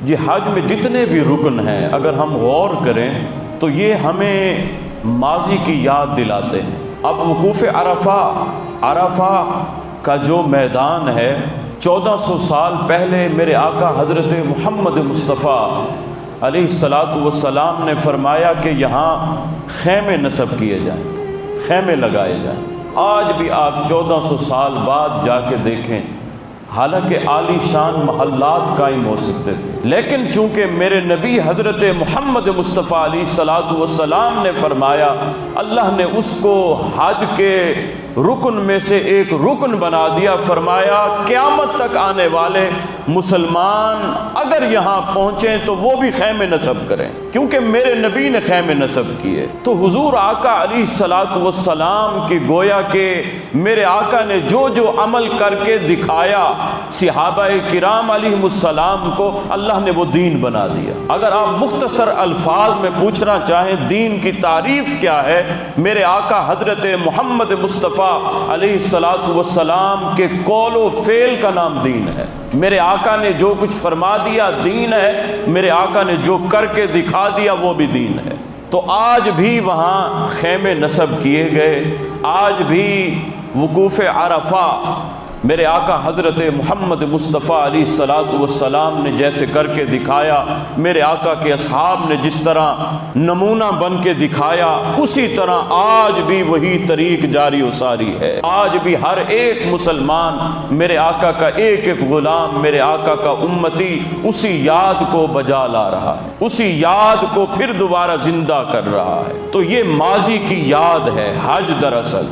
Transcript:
یہ حج میں جتنے بھی رکن ہیں اگر ہم غور کریں تو یہ ہمیں ماضی کی یاد دلاتے ہیں۔ اب وقوف عرفہ کا جو میدان ہے 1400 سال پہلے میرے آقا حضرت محمد مصطفیٰ علیہ الصلاۃ والسلام نے فرمایا کہ یہاں خیمے نصب کیے جائیں، خیمے لگائے جائیں۔ آج بھی آپ 1400 سال بعد جا کے دیکھیں، حالانکہ عالی شان محلات قائم ہو سکتے تھے، لیکن چونکہ میرے نبی حضرت محمد مصطفیٰ علیہ الصلاۃ والسلام نے فرمایا، اللہ نے اس کو حج کے رکن میں سے ایک رکن بنا دیا۔ فرمایا قیامت تک آنے والے مسلمان اگر یہاں پہنچیں تو وہ بھی خیمے نصب کریں، کیونکہ میرے نبی نے خیمے نصب کیے۔ تو حضور آقا علیہ الصلاۃ والسلام کی گویا کہ میرے آقا نے جو جو عمل کر کے دکھایا، صحابہ کرام علیہم السلام کو اللہ نے وہ دین بنا دیا۔ اگر آپ مختصر الفاظ میں پوچھنا چاہیں دین کی تعریف کیا ہے، میرے آقا حضرت محمد مصطفیٰ علیہ الصلاۃ والسلام کے قول و فعل کا نام دین ہے۔ میرے آقا نے جو کچھ فرما دیا دین ہے، میرے آقا نے جو کر کے دکھا دیا وہ بھی دین ہے۔ تو آج بھی وہاں خیمے نصب کیے گئے، آج بھی وقوف عرفہ میرے آقا حضرت محمد مصطفیٰ علیہ الصلاۃ والسلام نے جیسے کر کے دکھایا، میرے آقا کے اصحاب نے جس طرح نمونہ بن کے دکھایا، اسی طرح آج بھی وہی طریق جاری و ساری ہے۔ آج بھی ہر ایک مسلمان میرے آقا کا ایک ایک غلام، میرے آقا کا امتی اسی یاد کو بجا لا رہا ہے، اسی یاد کو پھر دوبارہ زندہ کر رہا ہے۔ تو یہ ماضی کی یاد ہے حج دراصل،